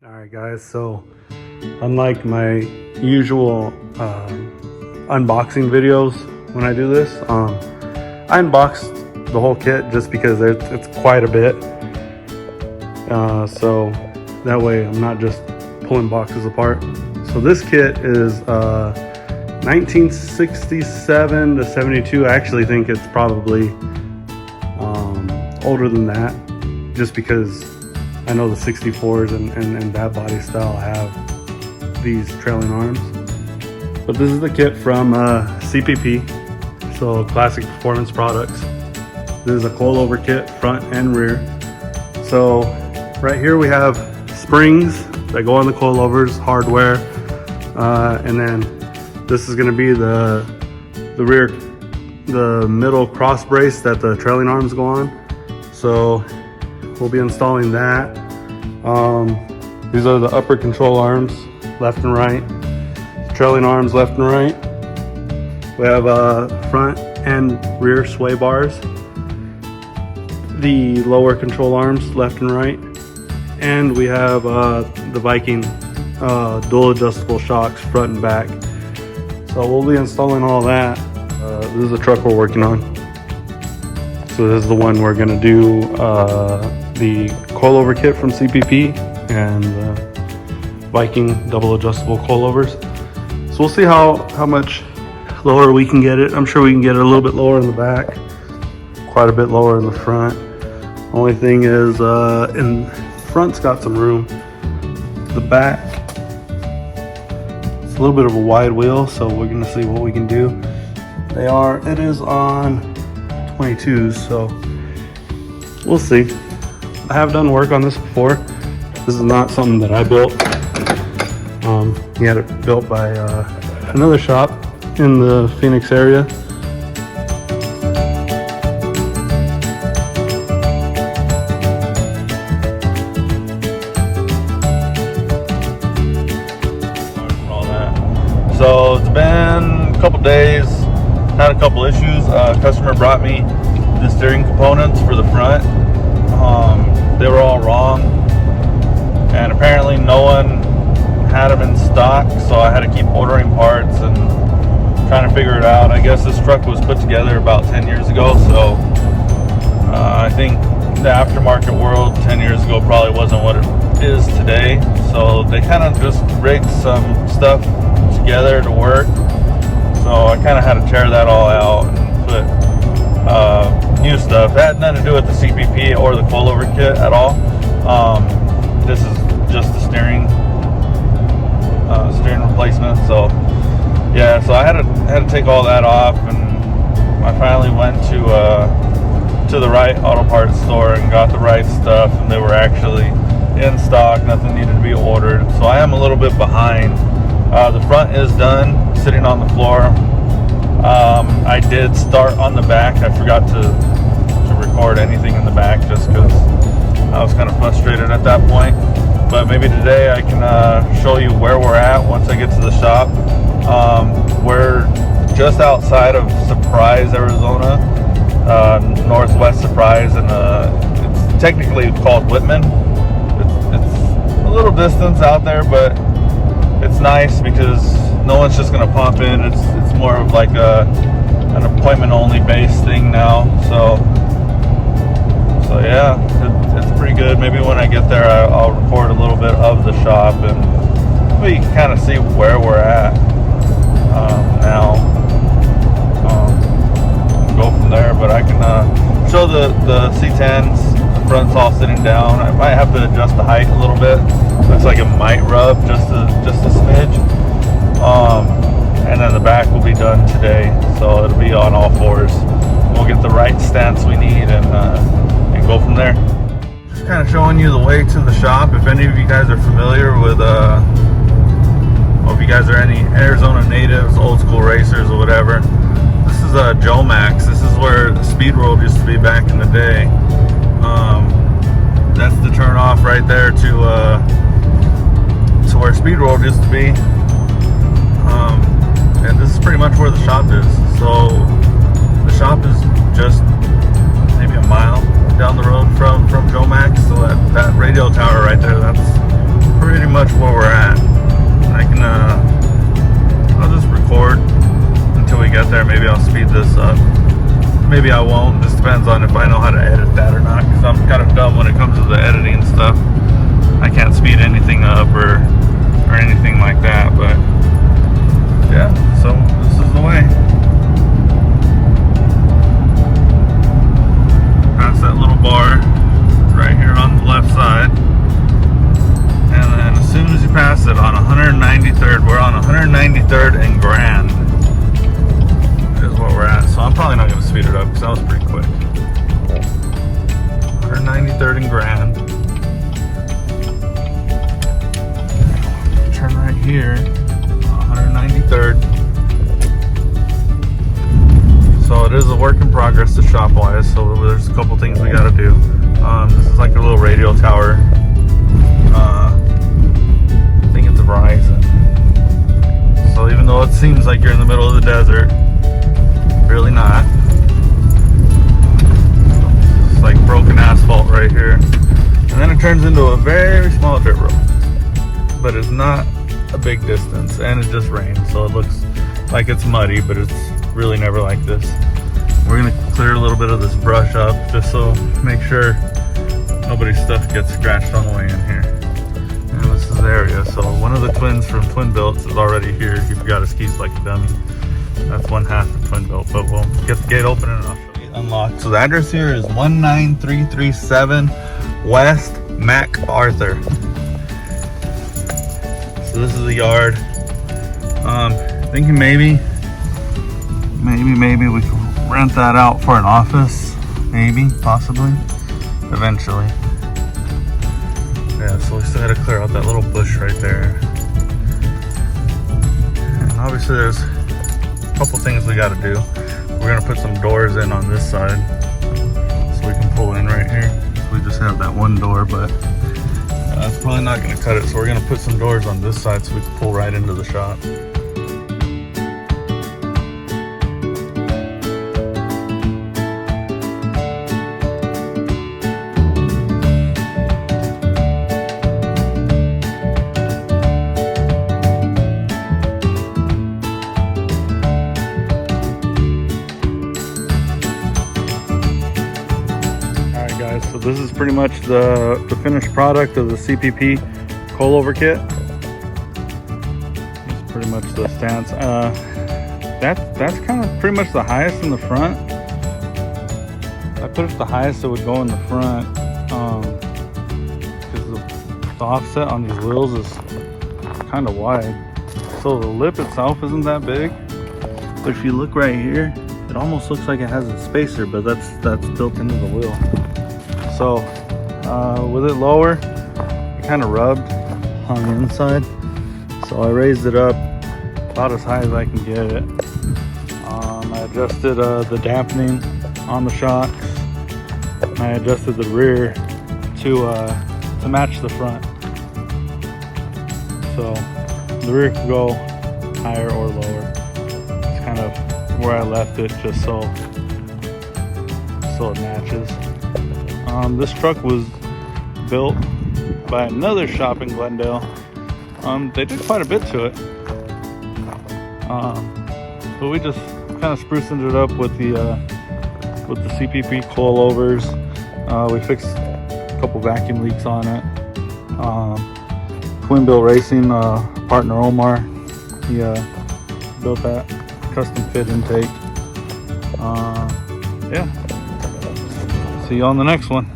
Alright guys, so unlike my usual unboxing videos when I do this, I unboxed the whole kit just because it's quite a bit, so that way I'm not just pulling boxes apart. So this kit is 1967 to 72. I actually think it's probably older than that, just because I know the 64s and that body style have these trailing arms. But this is the kit from CPP, so Classic Performance Products. This is a coilover kit, front and rear. So right here we have springs that go on the coilovers, hardware, and then this is going to be the middle cross brace that the trailing arms go on. So we'll be installing that. These are the upper control arms, left and right. Trailing arms, left and right. We have front and rear sway bars. The lower control arms, left and right. And we have the Viking dual adjustable shocks, front and back. So we'll be installing all that. This is the truck we're working on. So this is the one we're gonna do the coilover kit from CPP and Viking double adjustable coilovers. So we'll see how much lower we can get it. I'm sure we can get it a little bit lower in the back, quite a bit lower in the front. Only thing is, in front's got some room. The back, it's a little bit of a wide wheel, so we're gonna see what we can do. It is on 22s, so we'll see. I have done work on this before. This is not something that I built. He had it built by another shop in the Phoenix area. So it's been a couple days, had a couple issues. Customer brought me the steering components for the front. They were all wrong, and apparently no one had them in stock, so I had to keep ordering parts and trying to figure it out. I guess this truck was put together about 10 years ago, so I think the aftermarket world 10 years ago probably wasn't what it is today, so they kind of just rigged some stuff together to work. So I kind of had to tear that all out and put new stuff. It had nothing to do with the CPP or the coilover kit at all. This is just the steering replacement. So yeah, so I had to take all that off, and I finally went to the right auto parts store and got the right stuff, and they were actually in stock. Nothing needed to be ordered. So I am a little bit behind. The front is done, sitting on the floor. I did start on the back. I forgot to record anything in the back just because I was kind of frustrated at that point. But maybe today I can show you where we're at once I get to the shop. We're just outside of Surprise, Arizona, northwest Surprise, and it's technically called Whitman. It's a little distance out there, but it's nice because no one's just gonna pop in. It's more of like an appointment only based thing now. So yeah, it's pretty good. Maybe when I get there, I'll record a little bit of the shop, and we can kind of see where we're at now. Go from there, but I can show the C10s. The front's all sitting down. I might have to adjust the height a little bit. Looks like it might rub just a smidge. And then the back will be done today, so it'll be on all fours. We'll get the right stance we need and go from there. Just kind of showing you the way to the shop. If any of you guys are familiar with, or if you guys are any Arizona natives, old school racers or whatever, this is Joe Max. This is where the Speed World used to be back in the day. That's the turn off right there to where Speed World used to be. And this is pretty much where the shop is. So the shop is just maybe a mile down the road from Joe Max. So that radio tower right there, that's pretty maybe I won't. Just depends on if I know how to edit that or not, because I'm kind of dumb when it comes to the editing stuff. I can't speed anything up or anything like that, but yeah, so this is the way. Past that little bar right here on the left side, and then as soon as you pass it on 193rd, we're on 193rd and Grand is what we're at. So I'm probably not going to speed it up because that was pretty quick. 193rd and Grand. Turn right here, 193rd. So it is a work in progress to shop wise, so there's a couple things we got to do. This is like a little radio tower. I think it's a Verizon. So even though it seems like you're in the middle of the desert, really not. It's like broken asphalt right here. And then it turns into a very small dirt road. But it's not a big distance, and it just rained, so it looks like it's muddy, but it's really never like this. We're gonna clear a little bit of this brush up just so make sure nobody's stuff gets scratched on the way in here. And this is the area. So one of the twins from Twin Builts is already here. He forgot his keys like a dummy. That's one half of Twin Built, but we'll get the gate open and I'll show you. Unlocked. So the address here is 19337 West MacArthur. So this is the yard. Thinking maybe we can rent that out for an office. Maybe, possibly, eventually. Yeah, so we still gotta clear out that little bush right there. And obviously there's a couple things we gotta do. We're gonna put some doors in on this side so we can pull in right here. We just have that one door, but that's probably not gonna cut it. So we're gonna put some doors on this side so we can pull right into the shop. So this is pretty much the finished product of the CPP coilover kit. That's pretty much the stance. That's kind of pretty much the highest in the front. I put it the highest it would go in the front because the offset on these wheels is kind of wide. So the lip itself isn't that big, but if you look right here, it almost looks like it has a spacer, but that's built into the wheel. So with it lower, it kind of rubbed on the inside. So I raised it up about as high as I can get it. I adjusted the dampening on the shocks. I adjusted the rear to match the front. So the rear could go higher or lower. It's kind of where I left it, just so it matches. This truck was built by another shop in Glendale. They did quite a bit to it, but we just kind of sprucing it up with the CPP coilovers. We fixed a couple vacuum leaks on it. Twin Built Racing partner Omar, he built that custom fit intake. Yeah. See you on the next one.